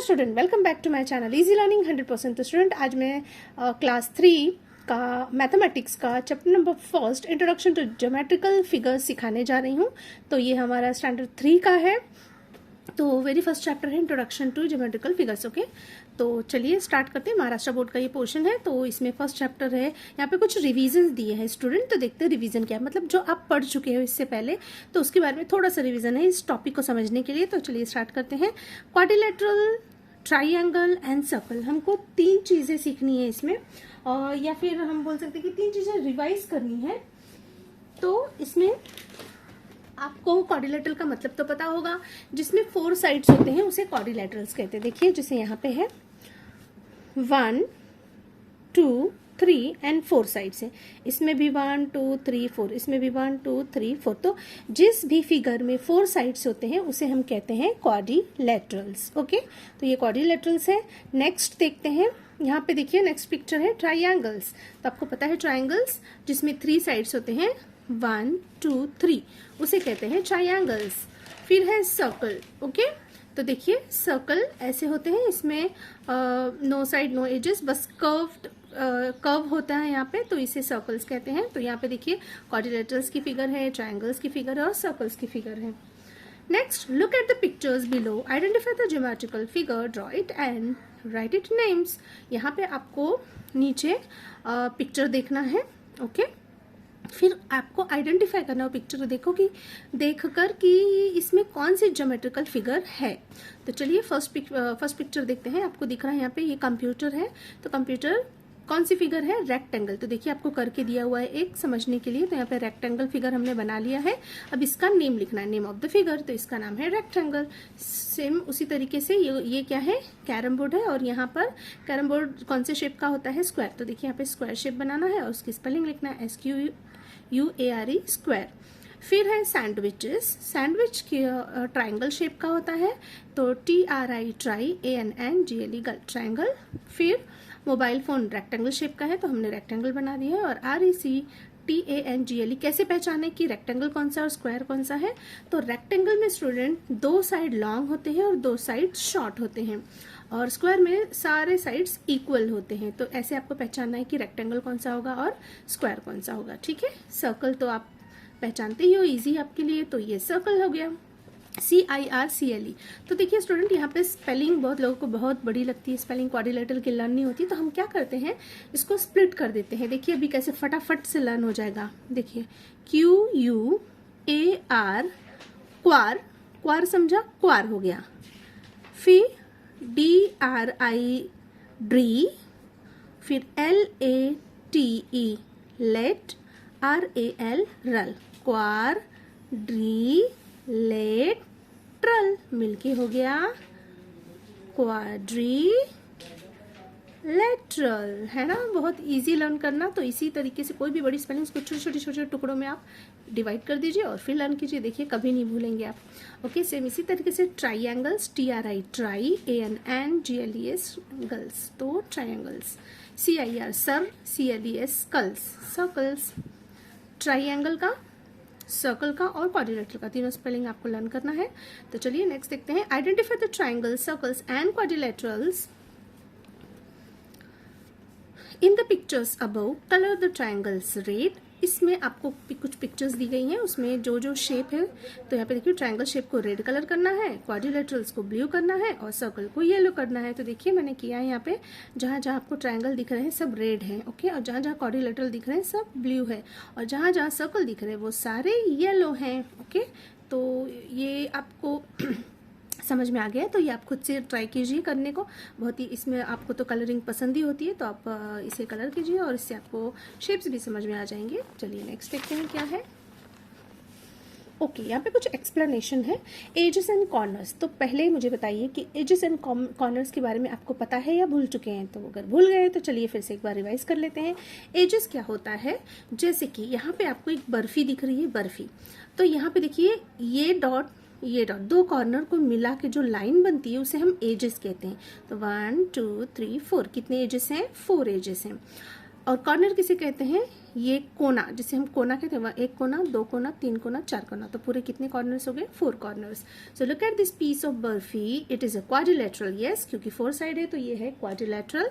Student, welcome back to my channel easy learning 100%। तो student, आज मैं क्लास 3 का मैथमेटिक्स का chapter number first introduction to geometrical figures सिखाने जा रही हूँ। तो ये हमारा स्टैंडर्ड 3 का है। तो वेरी फर्स्ट चैप्टर है introduction to geometrical figures. Okay, तो चलिए स्टार्ट करते हैं। महाराष्ट्र बोर्ड का ये पोर्शन है, तो इसमें फर्स्ट चैप्टर है। यहाँ पे कुछ रिवीजन दिए हैं स्टूडेंट, तो देखते हैं रिवीजन क्या है, मतलब जो आप पढ़ चुके हो इससे पहले, तो उसके बारे में थोड़ा सा रिवीजन है इस टॉपिक को समझने के लिए। तो चलिए स्टार्ट करते हैं। क्वाड्रिलेटरल, ट्राइएंगल एंड सर्कल, हमको 3 चीज़ें सीखनी है इसमें, या फिर हम बोल सकते हैं कि 3 चीज़ें रिवाइज करनी है। तो इसमें आपको क्वाड्रिलेटरल का मतलब तो पता होगा, जिसमें 4 साइड्स होते हैं उसे क्वाड्रिलेटरल्स कहते हैं। देखिए जैसे यहाँ पे है 1 2 3 एंड 4 साइड्स है। इसमें भी 1 2 3 4, इसमें भी 1 2 3 4। तो जिस भी फिगर में 4 साइड्स होते हैं उसे हम कहते हैं क्वाड्रिलेटरल्स। ओके, तो ये क्वाड्रिलेटरल्स है। नेक्स्ट देखते हैं, यहाँ पे देखिए नेक्स्ट पिक्चर है ट्राइएंगल्स। तो आपको पता है ट्राइएंगल्स जिसमें 3 साइड्स होते हैं 1 2 3, उसे कहते हैं ट्राइएंगल्स। फिर है सर्कल। ओके, तो देखिए सर्कल ऐसे होते हैं, इसमें नो साइड नो एजेस, बस कर्व होता है यहाँ पे, तो इसे सर्कल्स कहते हैं। तो यहाँ पे देखिए क्वाड्रिलेटरल्स की फिगर है, ट्राइएंगल्स की फिगर है और सर्कल्स की फिगर है। Next, look at the pictures below, identify the geometrical figure, draw it and right it names. यहाँ पे आपको नीचे पिक्चर देखना है। ओके, फिर आपको आइडेंटिफाई करना हो पिक्चर देखकर कि इसमें कौन सी ज्योमेट्रिकल फिगर है। तो चलिए फर्स्ट पिक्चर देखते हैं। आपको दिख रहा है यहाँ पे ये कंप्यूटर है, तो कंप्यूटर कौन सी फिगर है, रेक्टेंगल। तो देखिए आपको करके दिया हुआ है एक समझने के लिए। तो यहाँ पे रेक्टेंगल फिगर हमने बना लिया है। अब इसका नेम लिखना है, नेम ऑफ द फिगर, तो इसका नाम है रेक्टेंगल। सेम उसी तरीके से ये क्या है, कैरम बोर्ड है, और यहाँ पर कैरम बोर्ड कौन से शेप का होता है, स्क्वायर। तो देखिए यहाँ पे स्क्वायर शेप बनाना है और उसकी स्पेलिंग लिखना है SQUARE, स्क्वायर। फिर है सैंडविचेस, सैंडविच की ट्राइंगल शेप का होता है, तो TRI, ट्राई, ANNGLE, गल, ट्राइंगल। फिर मोबाइल फोन रेक्टेंगल शेप का है, तो हमने रेक्टेंगल बना दिया है। और RECTANGLE, कैसे पहचाने कि रेक्टेंगल कौन सा और स्क्वायर कौन सा है। तो रेक्टेंगल में स्टूडेंट 2 साइड लॉन्ग होते हैं और 2 साइड शॉर्ट होते हैं, और स्क्वायर में सारे साइड्स इक्वल होते हैं। तो ऐसे आपको पहचानना है कि रेक्टेंगल कौन सा होगा और स्क्वायर कौन सा होगा। ठीक है, सर्कल तो आप पहचानते ही हो, इजी आपके लिए। तो ये सर्कल हो गया, CIRCLE। तो देखिए स्टूडेंट, यहाँ पे स्पेलिंग बहुत लोगों को बहुत बड़ी लगती है, स्पेलिंग क्वाड्रिलेटरल की लर्न नहीं होती, तो हम क्या करते हैं, इसको स्प्लिट कर देते हैं। देखिए अभी कैसे फटाफट से लर्न हो जाएगा। देखिए QUAR, क्वार, क्वार समझा, क्वार हो गया। फिर DRI, ड्री। फिर LATE, लेट, RAL, रल, क्वार ड्री लेटरल, मिलके हो गया क्वाड्रिलेटरल, है ना। बहुत इजी लर्न करना। तो इसी तरीके से कोई भी बड़ी स्पेलिंग्स को छोटे छोटे टुकड़ों में आप डिवाइड कर दीजिए और फिर लर्न कीजिए। देखिए कभी नहीं भूलेंगे आप। ओके, सेम इसी तरीके से ट्राइएंगल्स, TRI, ट्राई, ANNGLES, गर्ल्स, तो ट्राइएंगल्स। CIR, सर, CLES, स्कल्स, सर्कल्स। ट्राइएंगल का, सर्कल का और क्वाड्रिलेटरल का तीनों स्पेलिंग आपको लर्न करना है। तो चलिए नेक्स्ट देखते हैं। Identify the triangles, circles and quadrilaterals in the pictures above, colour the triangles red. इसमें आपको कुछ पिक्चर्स दी गई हैं, उसमें जो जो शेप है, तो यहाँ पे देखिए ट्राइंगल शेप को रेड कलर करना है, क्वाड्रिलेटरल्स को ब्लू करना है और सर्कल को येलो करना है। तो देखिए मैंने किया है, यहाँ पे जहाँ जहाँ आपको ट्राइंगल दिख रहे हैं सब रेड है। ओके, और जहाँ जहाँ क्वाड्रिलेटरल दिख रहे हैं सब ब्लू है, और जहाँ जहाँ सर्कल दिख रहे हैं वो सारे येलो हैं। ओके, तो ये आपको समझ में आ गया है। तो ये आप खुद से ट्राई कीजिए करने को, बहुत ही, इसमें आपको तो कलरिंग पसंद ही होती है, तो आप इसे कलर कीजिए और इससे आपको शेप्स भी समझ में आ जाएंगे। चलिए नेक्स्ट देखते हैं क्या है। ओके, यहाँ पे कुछ एक्सप्लेनेशन है। एजेस एंड कॉर्नर्स, तो पहले मुझे बताइए कि एजेस एंड कॉर्नर्स के बारे में आपको पता है या भूल चुके हैं। तो अगर भूल गए तो चलिए फिर से एक बार रिवाइज कर लेते हैं। एजेस क्या होता है, जैसे कि यहाँ पे आपको एक बर्फी दिख रही है, बर्फी। तो यहाँ पे देखिए ये डॉट 2 कॉर्नर को मिला के जो लाइन बनती है उसे हम एजेस कहते हैं। तो 1 2 3 4, कितने एजेस हैं, 4 एजेस हैं। और कॉर्नर किसे कहते हैं, ये कोना, जिसे हम कोना कहते हैं, एक कोना, दो कोना, तीन कोना, चार कोना, तो पूरे कितने कॉर्नर्स हो गए, 4 corners. So look at this piece of barfi, it is a quadrilateral, yes, क्योंकि 4 साइड है तो ये है quadrilateral.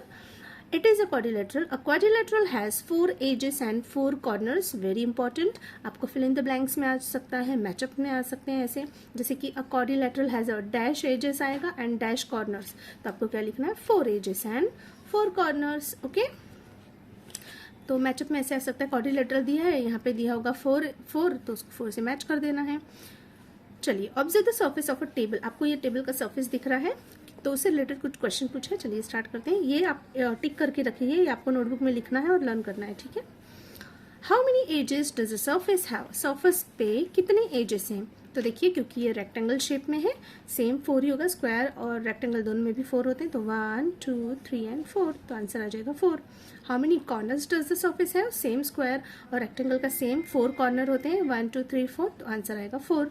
It is a quadrilateral. A quadrilateral has 4 edges and 4 corners. Very important. आपको fill in the blanks में आ सकता है, matchup में आ सकते हैं ऐसे, जैसे कि a quadrilateral has a dash edges आएगा and dash corners. तो आपको क्या लिखना है, 4 edges and 4 corners. Okay? तो मैचअप में ऐसे आ सकता है, क्वाड्रिलेटरल दिया है, यहाँ पे दिया होगा 4 तो उसको 4 से मैच कर देना है। चलिए, observe the surface of a table, आपको ये टेबल का सर्फेस दिख रहा है, तो उससे रिलेटेड कुछ क्वेश्चन पूछा है। चलिए स्टार्ट करते हैं। ये आप टिक करके रखिए, ये आपको नोटबुक में लिखना है और लर्न करना है, ठीक है। How many edges does a surface have, surface पे कितने एजेस हैं, तो देखिए क्योंकि ये रेक्टेंगल शेप में है, सेम 4 ही होगा, स्क्वायर और रेक्टेंगल दोनों में भी 4 होते हैं, तो 1 2 3 एंड 4, तो आंसर आ जाएगा 4। How many corners does the surface have, same square और रेक्टेंगल का सेम 4 कॉर्नर होते हैं, 1 2 3 4, तो आंसर आएगा 4।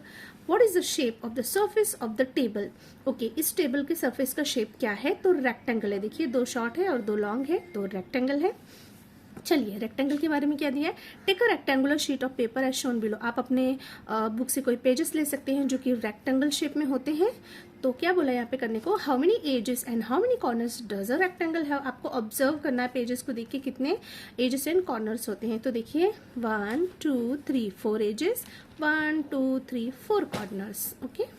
What is the shape of the surface of the table, okay, इस टेबल के सर्फेस का शेप क्या है, तो रेक्टेंगल है। देखिए 2 शॉर्ट है और 2 लॉन्ग है, तो रेक्टेंगल है। चलिए रेक्टेंगल के बारे में क्या दिया है, take a rectangular sheet of paper as shown below, आप अपने बुक से कोई पेजेस ले सकते हैं जो कि रेक्टेंगल शेप में होते हैं। तो क्या बोला यहाँ पे करने को, how many edges and how many corners does a rectangle have, आपको ऑब्जर्व करना है पेजेस को, देखिए कितने एजेस एंड कॉर्नर्स होते हैं। तो देखिए 1 2 3 4 edges, 1 2 3 4 corners. Okay,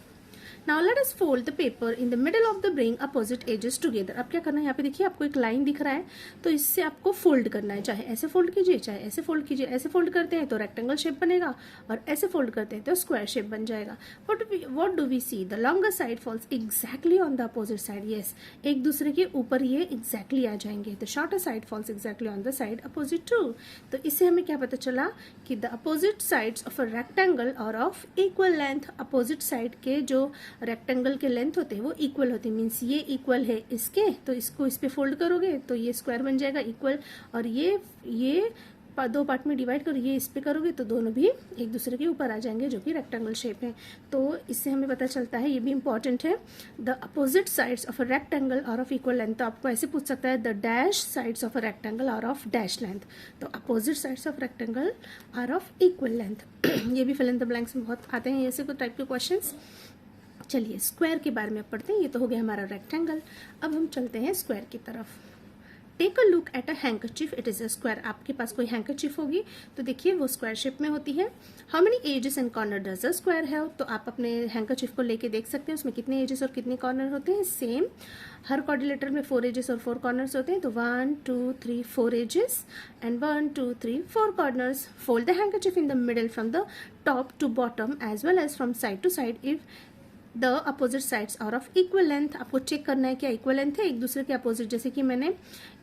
now let us fold the paper in the middle of the bring opposite edges together. अब क्या करना है, यहाँ पे देखिए आपको एक लाइन दिख रहा है, तो इससे आपको फोल्ड करना है, चाहे ऐसे फोल्ड कीजिए चाहे ऐसे फोल्ड कीजिए। ऐसे फोल्ड करते हैं तो रेक्टेंगल शेप बनेगा और ऐसे फोल्ड करते हैं तो स्क्वायर शेप बन जाएगा। What do we see, the longer side falls exactly on the opposite side, yes, एक दूसरे के ऊपर ये एग्जैक्टली आ जाएंगे। The shorter side falls exactly on the side opposite to, तो इससे हमें क्या पता चला कि the opposite sides of a rectangle are of equal length, opposite side के जो रेक्टेंगल के लेंथ होते हैं वो इक्वल होते हैं, मीन्स ये इक्वल है इसके, तो इसको इस पे फोल्ड करोगे तो ये स्क्वायर बन जाएगा इक्वल, और ये 2 पार्ट में डिवाइड करो, ये इस पे करोगे तो दोनों भी एक दूसरे के ऊपर आ जाएंगे जो कि रेक्टेंगल शेप है। तो इससे हमें पता चलता है, ये भी इंपॉर्टेंट है, the opposite sides of a rectangle are of equal length, तो आपको ऐसे पूछ सकता है the dash sides of a rectangle are of dash length, तो opposite sides of rectangle are of equal length. ये भी फिल इन द ब्लैंक्स में बहुत आते हैं ऐसे कुछ टाइप के क्वेश्चंस। चलिए स्क्वायर के बारे में पढ़ते हैं, ये तो हो गया हमारा रेक्टेंगल। अब हम चलते हैं स्क्वायर की तरफ। Take a look at a handkerchief, it is a square, आपके पास कोई हैंकरचीफ होगी तो देखिए वो स्क्वायर शेप में होती है। How many edges and corner does a square have, तो आप अपने हैंकरचीफ को लेके देख सकते हैं उसमें कितने एजेस और कितने कॉर्नर होते हैं, सेम हर क्वाड्रिलेटर में 4 एजेस और 4 कॉर्नर्स होते हैं, तो 1 2 3 4 edges and 1 2 3 4 corners. Fold the handkerchief in the middle from the top to bottom as well as from side to side if the opposite sides are of equal length, आपको check करना है क्या equal length है एक दूसरे के opposite, जैसे कि मैंने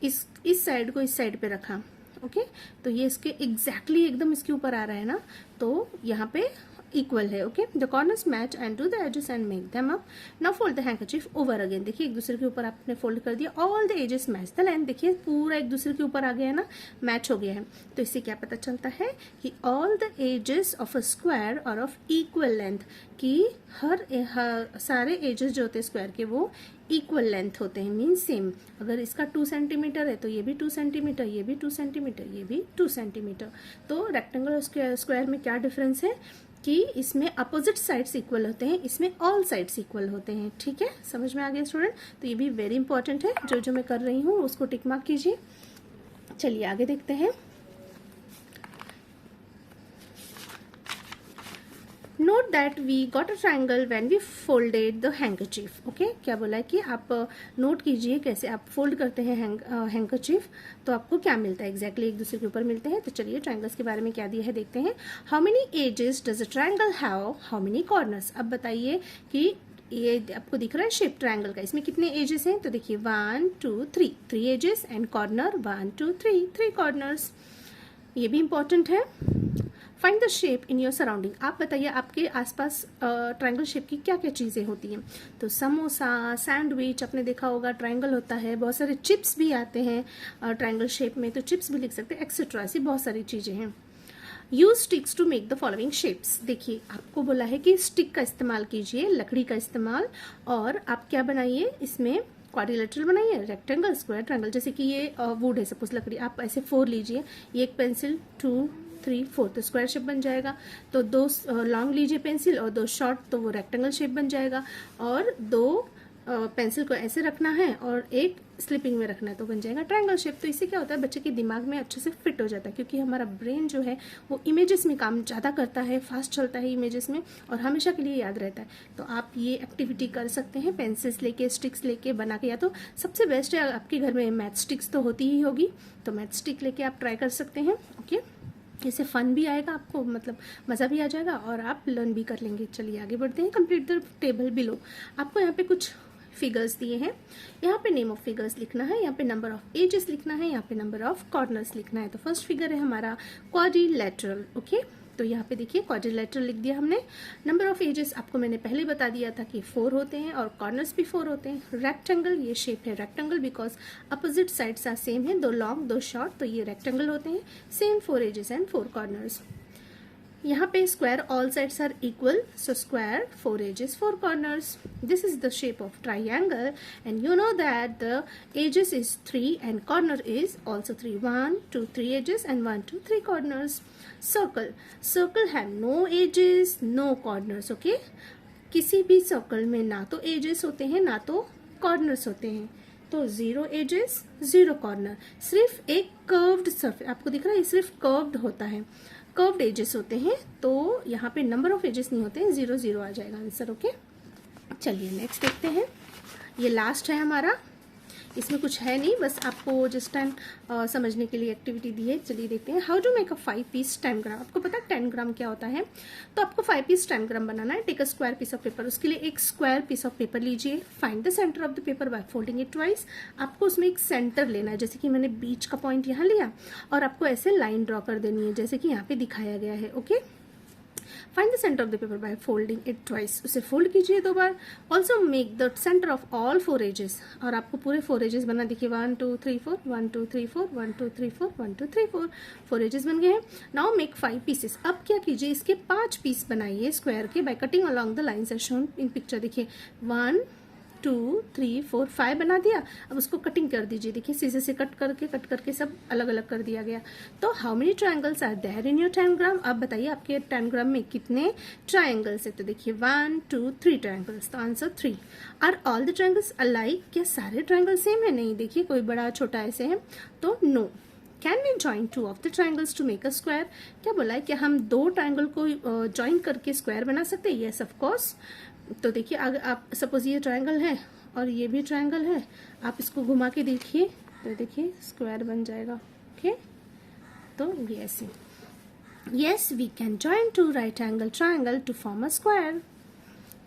इस साइड को इस साइड पे रखा, ओके, तो ये इसके एग्जैक्टली एकदम इसके ऊपर आ रहा है ना, तो यहाँ पे इक्वल है। Okay, the corners match and do the edges and make them up. Now fold the handkerchief over again, देखिए एक दूसरे के ऊपर आपने फोल्ड कर दिया, all the edges match the length, देखिए पूरा एक दूसरे के ऊपर आ गया है ना, मैच हो गया है। तो इससे क्या पता चलता है कि all the edges of a square are of equal length, कि हर सारे एजेस जो होते हैं स्क्वायर के वो इक्वल लेंथ होते हैं, मीन सेम। अगर इसका 2 सेंटीमीटर है तो ये भी 2 सेंटीमीटर, ये भी 2 सेंटीमीटर, ये भी 2 सेंटीमीटर। तो रेक्टेंगल और स्क्वायर में क्या डिफरेंस है कि इसमें अपोजिट साइड्स इक्वल होते हैं, इसमें ऑल साइड्स इक्वल होते हैं। ठीक है, समझ में आ गया स्टूडेंट, तो ये भी वेरी इंपॉर्टेंट है, जो जो मैं कर रही हूँ उसको टिक मार्क कीजिए। चलिए आगे देखते हैं। Note that we got a triangle when we folded the handkerchief. Okay, क्या बोला है कि आप नोट कीजिए कैसे आप फोल्ड करते हैं हैंकरचीफ, तो आपको क्या मिलता है एग्जैक्टली, एक दूसरे के ऊपर मिलते हैं। तो चलिए ट्राइंगल्स के बारे में क्या दिया है देखते हैं। How many edges does a triangle have, how many corners. अब बताइए कि ये आपको दिख रहा है शेप ट्राइंगल का, इसमें कितने एजेस हैं, तो देखिए 1 2 3 एजेस एंड कॉर्नर 1 2 3 कॉर्नर्स। ये भी इंपॉर्टेंट है। Find the shape in your surrounding, आप बताइए आपके आसपास ट्रायंगल शेप की क्या क्या चीज़ें होती हैं। तो समोसा, सैंडविच, आपने देखा होगा ट्रायंगल होता है, बहुत सारे चिप्स भी आते हैं ट्रायंगल शेप में, तो चिप्स भी लिख सकते हैं, एक्सेट्रा, ऐसी बहुत सारी चीज़ें हैं। Use sticks to make the following shapes, देखिए आपको बोला है कि स्टिक का इस्तेमाल कीजिए, लकड़ी का इस्तेमाल, और आप क्या बनाइए इसमें क्वाड्रिलेटरल बनाइए, रेक्टेंगल, स्क्वायर, ट्रायंगल। जैसे कि ये वुड है सपोज, लकड़ी, आप ऐसे 4 लीजिए, ये एक पेंसिल 2 3 4 तो स्क्वायर शेप बन जाएगा। तो 2 लॉन्ग लीजिए पेंसिल और 2 शॉर्ट, तो वो रेक्टेंगल शेप बन जाएगा। और 2 पेंसिल को ऐसे रखना है और एक स्लिपिंग में रखना है तो बन जाएगा ट्रायंगल शेप। तो इससे क्या होता है, बच्चे के दिमाग में अच्छे से फिट हो जाता है, क्योंकि हमारा ब्रेन जो है वो इमेजेस में काम ज़्यादा करता है, फास्ट चलता है इमेजेस में, और हमेशा के लिए याद रहता है। तो आप ये एक्टिविटी कर सकते हैं, पेंसिल्स लेके, स्टिक्स लेके बना के। या तो सबसे बेस्ट है, आपके घर में मैथ स्टिक्स तो होती ही होगी, तो मैथ स्टिक लेके आप ट्राई कर सकते हैं। ओके, इससे फन भी आएगा आपको, मतलब मज़ा भी आ जाएगा और आप लर्न भी कर लेंगे। चलिए आगे बढ़ते हैं। Complete the table below. आपको यहाँ पे कुछ फिगर्स दिए हैं, यहाँ पे नेम ऑफ फिगर्स लिखना है, यहाँ पे नंबर ऑफ एजेस लिखना है, यहाँ पे नंबर ऑफ कॉर्नर्स लिखना है। तो फर्स्ट फिगर है हमारा क्वाड्रिलेटरल। ओके, तो यहाँ पे देखिए क्वाड्रिलेटरल लिख दिया हमने। नंबर ऑफ एजेस आपको मैंने पहले बता दिया था कि 4 होते हैं और कॉर्नर्स भी 4 होते हैं। रेक्टेंगल, ये शेप है rectangle because opposite sides are same है, 2 लॉन्ग 2 शॉर्ट, तो ये रेक्टेंगल होते हैं। Same 4 edges and 4 corners. यहाँ पे square, all sides are equal, so square 4 edges 4 corners. This is the shape of triangle and you know that the edges is 3 and corner is also 3. 1 2 3 edges and 1 2 3 corners. Circle, circle have no edges no corners. Okay, किसी भी circle में ना तो edges होते हैं ना तो corners होते हैं, तो 0 एजेस 0 कॉर्नर। सिर्फ एक कर्व्ड सर्फेस आपको दिख रहा है, ये सिर्फ कर्व्ड होता है, कर्व्ड एजेस होते हैं। तो यहाँ पे नंबर ऑफ एजेस नहीं होते हैं, 0 0 आ जाएगा आंसर। ओके, चलिए नेक्स्ट देखते हैं। ये लास्ट है हमारा, इसमें कुछ है नहीं, बस आपको जिस टाइम समझने के लिए एक्टिविटी दी है। चलिए देखते हैं। How to make a 5 piece tangram. आपको पता है टेनग्राम क्या होता है? तो आपको 5 piece टेनग्राम बनाना है। Take a square piece of paper. उसके लिए एक स्क्वायर पीस ऑफ पेपर लीजिए। Find the centre of the paper by folding it twice. आपको उसमें एक सेंटर लेना है, जैसे कि मैंने बीच का पॉइंट यहाँ लिया और आपको ऐसे लाइन ड्रॉ कर देनी है, जैसे कि यहाँ पे दिखाया गया है। Okay, find the centre of the paper by folding it twice. उसे फोल्ड कीजिए 2 बार। Also make the centre of all 4 edges. और आपको पूरे 4 एजेस बना, देखिए 1 2 3 4 1 2 3 4 1 2 3 4 1 2 3 4 4 एजेस बन गए हैं। Now make 5 pieces. अब क्या कीजिए, इसके 5 पीस बनाइए स्क्वायर के by cutting along the lines as shown in picture. देखिए 1 2 3 4 5 बना दिया। अब उसको कटिंग कर दीजिए, देखिए सीजे से कट करके सब अलग अलग कर दिया गया। तो how many triangles are there in your tangram. अब बताइए आपके टेनग्राम में कितने ट्रायंगल्स है। तो देखिए 1 2 3 ट्रायंगल्स, तो answer 3। Are all the triangles alike. क्या सारे ट्रायंगल सेम है? नहीं, देखिए कोई बड़ा छोटा ऐसे है, तो no. Can we join 2 of the triangles to make a square. क्या बोला है, क्या हम 2 ट्रायंगल को ज्वाइन करके स्क्वायर बना सकते हैं? Yes of course. तो देखिए अगर आप सपोज ये ट्रायंगल है और ये भी ट्रायंगल है, आप इसको घुमा के देखिए तो देखिए स्क्वायर बन जाएगा। ओके, तो ये ऐसे। Yes, we can join 2 right angle triangle to form a square.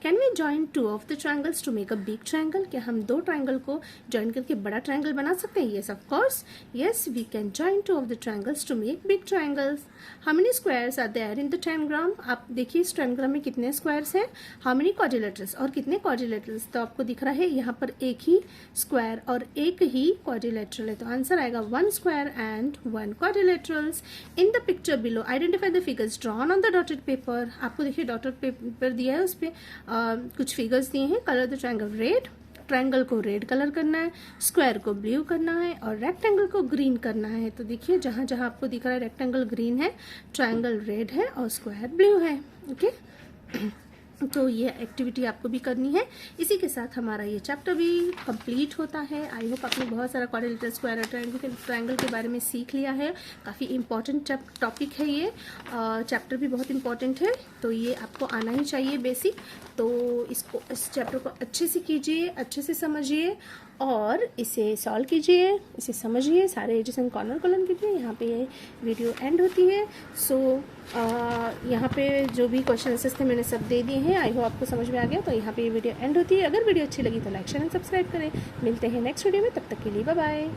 Can we join 2 of the triangles to make a big triangle. क्या हम 2 ट्रायंगल को ज्वाइन करके बड़ा ट्रायंगल बना सकते हैं? Yes of course. Yes, we can join 2 of the triangles to make big triangles. How many squares are there in the tangram. आप देखिए इस टेनग्राम में कितने स्क्वायर्स हैं। हाउ मेनी क्वाड्रिलेटरल्स, और कितने क्वाड्रिलेटरल्स। तो आपको दिख रहा है यहाँ पर एक ही स्क्वायर और एक ही क्वाड्रिलेटरल है, तो आंसर आएगा 1 square and 1 quadrilaterals. In the picture below identify the figures drawn on the dotted paper. आपको देखिए डॉटेड पेपर दिया है, उस पर कुछ फिगर्स दिए हैं। Colour the triangle red. Triangle को रेड कलर करना है, स्क्वायर को ब्लू करना है और रेक्टेंगल को ग्रीन करना है। तो देखिए जहाँ जहाँ आपको दिख रहा है रेक्टेंगल ग्रीन है, ट्रायंगल रेड है और स्क्वायर ब्लू है। ओके, तो ये एक्टिविटी आपको भी करनी है। इसी के साथ हमारा ये चैप्टर भी कंप्लीट होता है। आई होप आपने बहुत सारा क्वाड्रिलेटरल, स्क्वायर, ट्रायंगल के बारे में सीख लिया है। काफ़ी इंपॉर्टेंट टॉपिक है ये, चैप्टर भी बहुत इंपॉर्टेंट है, तो ये आपको आना ही चाहिए बेसिक। तो इस चैप्टर को अच्छे से कीजिए, अच्छे से समझिए और इसे सॉल्व कीजिए, इसे समझिए, सारे एजेस एंड कॉर्नर को लर्न कीजिए। यहाँ पे ये वीडियो एंड होती है। सो यहाँ पे जो भी क्वेश्चन आंसर्स थे मैंने सब दे दिए हैं। आई होप आपको समझ में आ गया। तो यहाँ पे ये वीडियो एंड होती है। अगर वीडियो अच्छी लगी तो लाइक शेयर एंड सब्सक्राइब करें। मिलते हैं नेक्स्ट वीडियो में, तब तक के लिए बाय बाय।